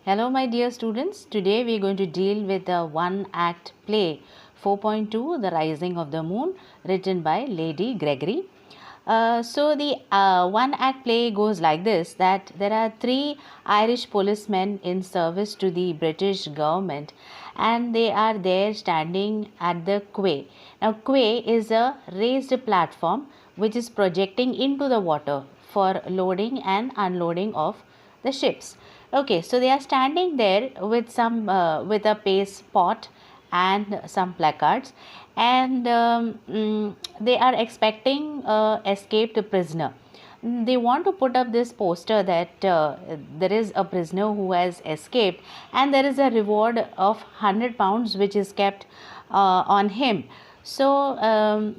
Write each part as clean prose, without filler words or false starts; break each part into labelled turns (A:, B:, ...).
A: Hello my dear students, today we are going to deal with the one act play 4.2 The Rising of the Moon, written by Lady Gregory. So the one act play goes like this, that there are three Irish policemen in service to the British government and they are there standing at the quay. Now quay is a raised platform which is projecting into the water for loading and unloading of the ships. Okay, so they are standing there with some with a paste pot and some placards, and they are expecting escaped prisoner. They want to put up this poster that there is a prisoner who has escaped and there is a reward of £100 which is kept on him. So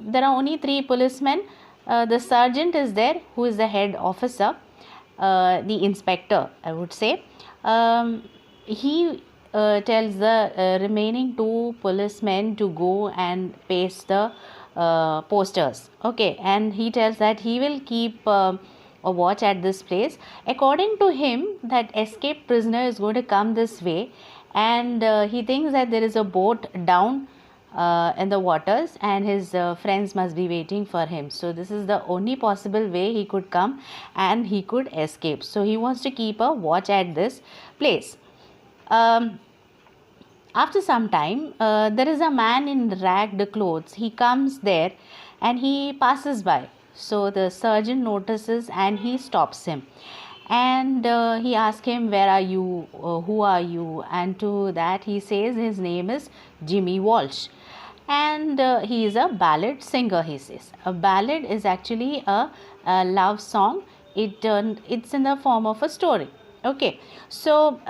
A: there are only three policemen. The sergeant is there, who is the head officer, the inspector, I would say. He tells the remaining two policemen to go and paste the posters. Okay, and he tells that he will keep a watch at this place. According to him, that escaped prisoner is going to come this way, and he thinks that there is a boat down in the waters and his friends must be waiting for him. So this is the only possible way he could come and he could escape. So he wants to keep a watch at this place. After some time, there is a man in ragged clothes. He comes there and he passes by. So the sergeant notices and he stops him, and he asks him, where are you, who are you? And to that he says his name is Jimmy Walsh, and he is a ballad singer. He says a ballad is actually a love song. It's in the form of a story. Okay, so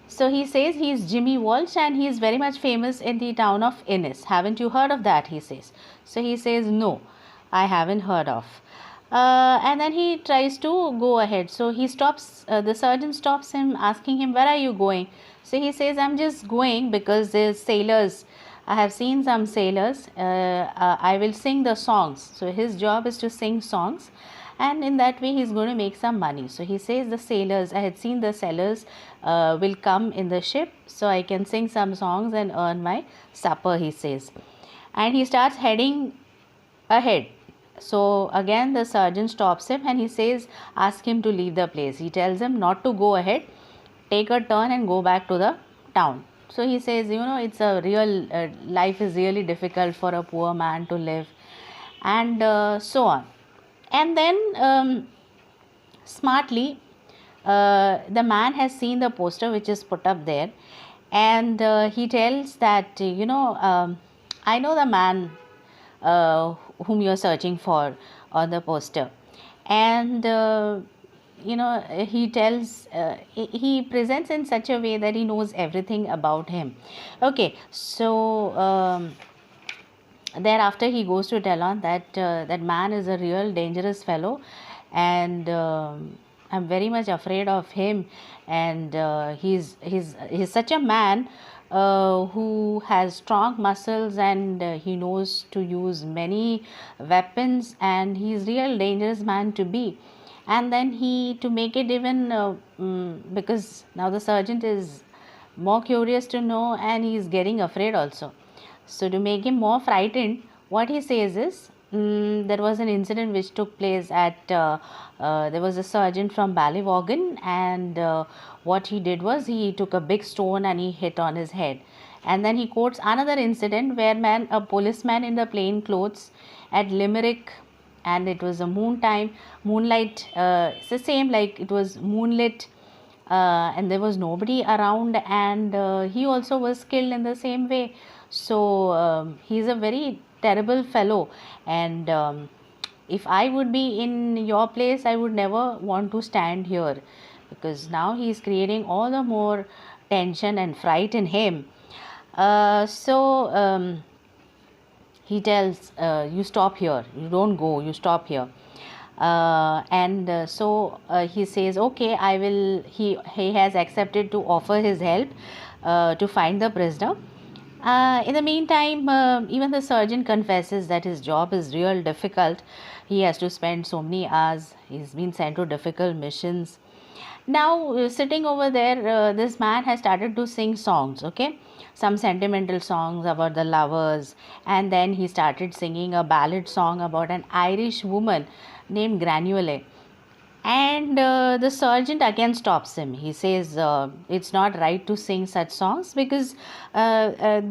A: so he says he is Jimmy Walsh and he is very much famous in the town of Innis. Haven't you heard of that? He says. So he says, no, I haven't heard of. And then he tries to go ahead. So he stops, the sergeant stops him, asking him, where are you going? So he says, I'm just going because there's sailors. I have seen some sailors. I will sing the songs. So his job is to sing songs, and in that way he is going to make some money. So he says, the sailors, I had seen the sailors will come in the ship, so I can sing some songs and earn my supper, he says. And he starts heading ahead. So again the sergeant stops him and he says, ask him to leave the place. He tells him not to go ahead, take a turn and go back to the town. So he says, it's a real life is really difficult for a poor man to live, and so on. And then smartly, the man has seen the poster which is put up there, and he tells that, I know the man whom you are searching for on the poster. And he tells, he presents in such a way that he knows everything about him. Okay, so thereafter he goes to tell on that that man is a real dangerous fellow, and I'm very much afraid of him, and he's such a man who has strong muscles, and he knows to use many weapons, and he's real dangerous man to be. And then he, to make it even because now the sergeant is more curious to know and he's getting afraid also. So to make him more frightened, what he says is, there was an incident which took place at, there was a sergeant from Ballyvaughan, and what he did was he took a big stone and he hit on his head. And then he quotes another incident where a policeman in the plain clothes at Limerick, and it was a moonlight, it's the same, like it was moonlit, and there was nobody around, and he also was killed in the same way. So he's a very terrible fellow, and if I would be in your place, I would never want to stand here, because now he is creating all the more tension and fright in him. So he tells, you stop here, you don't go, you stop here. So he says, okay, I will. He has accepted to offer his help to find the prisoner. In the meantime, even the surgeon confesses that his job is real difficult. He has to spend so many hours. He's been sent to difficult missions, Now, sitting over there, this man has started to sing songs, okay, some sentimental songs about the lovers, and then he started singing a ballad song about an Irish woman named Granule. And the sergeant again stops him. He says it's not right to sing such songs because the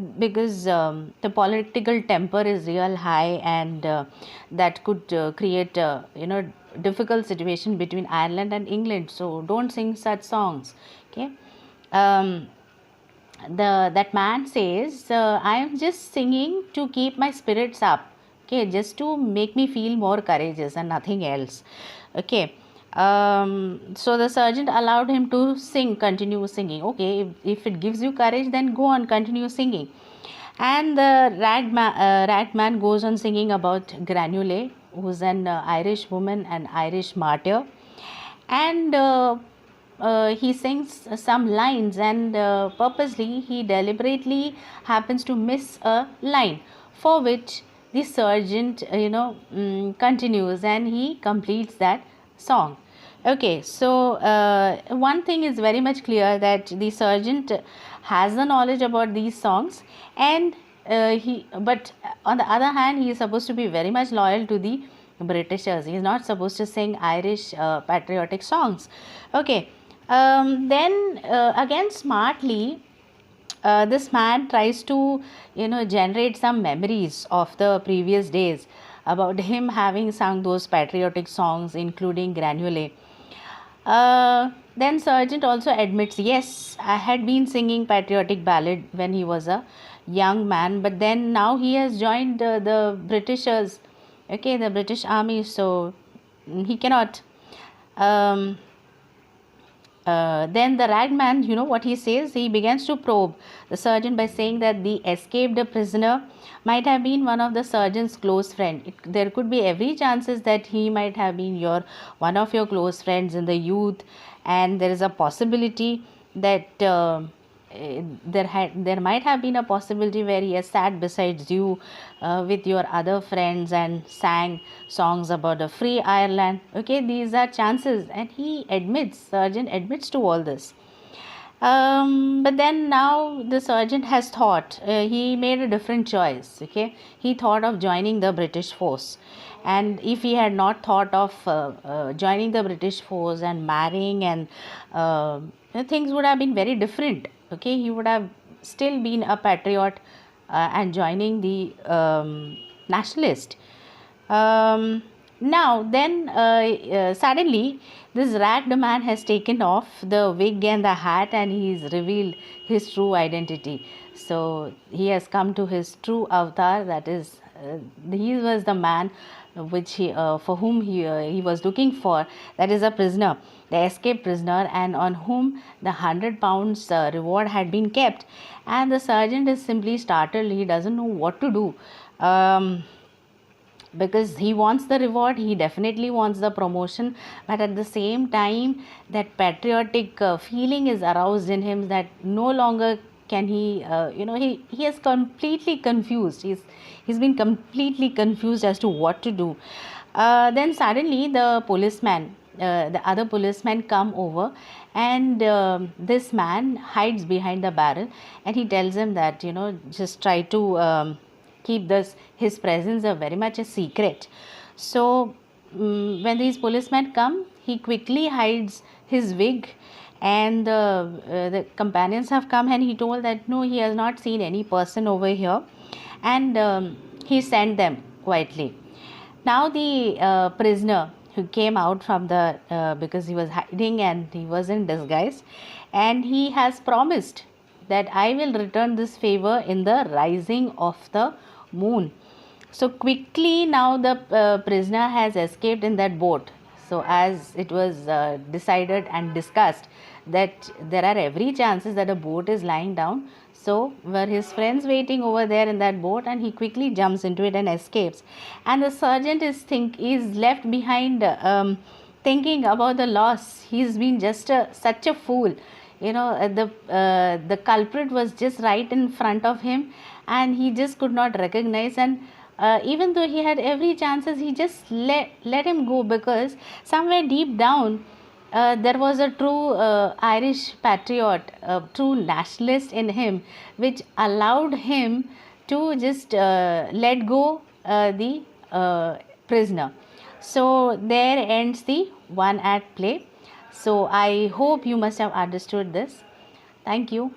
A: political temper is real high, and that could create difficult situation between Ireland and England. So don't sing such songs. Okay. Um, that man says, I am just singing to keep my spirits up. Okay, just to make me feel more courageous and nothing else. Okay. So the sergeant allowed him to continue singing. Okay, if it gives you courage, then go on, continue singing. And the rag man goes on singing about Granule, who's an Irish woman, an Irish martyr. And he sings some lines, and purposely he deliberately happens to miss a line, for which the sergeant continues and he completes that song. Okay, so one thing is very much clear, that the sergeant has the knowledge about these songs, and but on the other hand, he is supposed to be very much loyal to the Britishers. He is not supposed to sing Irish patriotic songs. Okay, then again smartly, this man tries to generate some memories of the previous days about him having sung those patriotic songs, including Granule. Then sergeant also admits, yes, I had been singing patriotic ballad when he was a young man, but then now he has joined the Britishers, okay, the British army, so he cannot. Then the ragman, what he says, he begins to probe the sergeant by saying that the escaped prisoner might have been one of the sergeant's close friend. There could be every chances that he might have been one of your close friends in the youth, and there is a possibility that there might have been a possibility where he has sat beside you with your other friends and sang songs about a free Ireland. Okay, these are chances, and sergeant admits to all this. But then now the sergeant has thought, he made a different choice. Okay, he thought of joining the British force, and if he had not thought of joining the British force and marrying, and things would have been very different. Okay, he would have still been a patriot and joining the nationalist. Now then suddenly this ragged man has taken off the wig and the hat, and he's revealed his true identity. So he has come to his true avatar, that is he was the man which for whom he was looking for, that is a prisoner, the escaped prisoner, and on whom the £100 reward had been kept. And the sergeant is simply startled. He doesn't know what to do. Because he wants the reward, he definitely wants the promotion, but at the same time that patriotic feeling is aroused in him, that no longer can he he is completely confused. He's been completely confused as to what to do. Then suddenly the other policemen come over, and this man hides behind the barrel, and he tells him that just try to keep his presence very much a secret. So when these policemen come, he quickly hides his wig, and the companions have come, and he told that no, he has not seen any person over here, and he sent them quietly. Now the prisoner who came out from the because he was hiding and he was in disguise, and he has promised that I will return this favor in the rising of the moon. So quickly now the prisoner has escaped in that boat. So as it was decided and discussed that there are every chances that a boat is lying down, so were his friends waiting over there in that boat, and he quickly jumps into it and escapes. And the sergeant is left behind thinking about the loss. He's been just such a fool. The culprit was just right in front of him, and he just could not recognize, and even though he had every chances, he just let him go, because somewhere deep down there was a true Irish patriot, a true nationalist in him, which allowed him to just let go the prisoner. So there ends the one act play. So I hope you must have understood this. Thank you.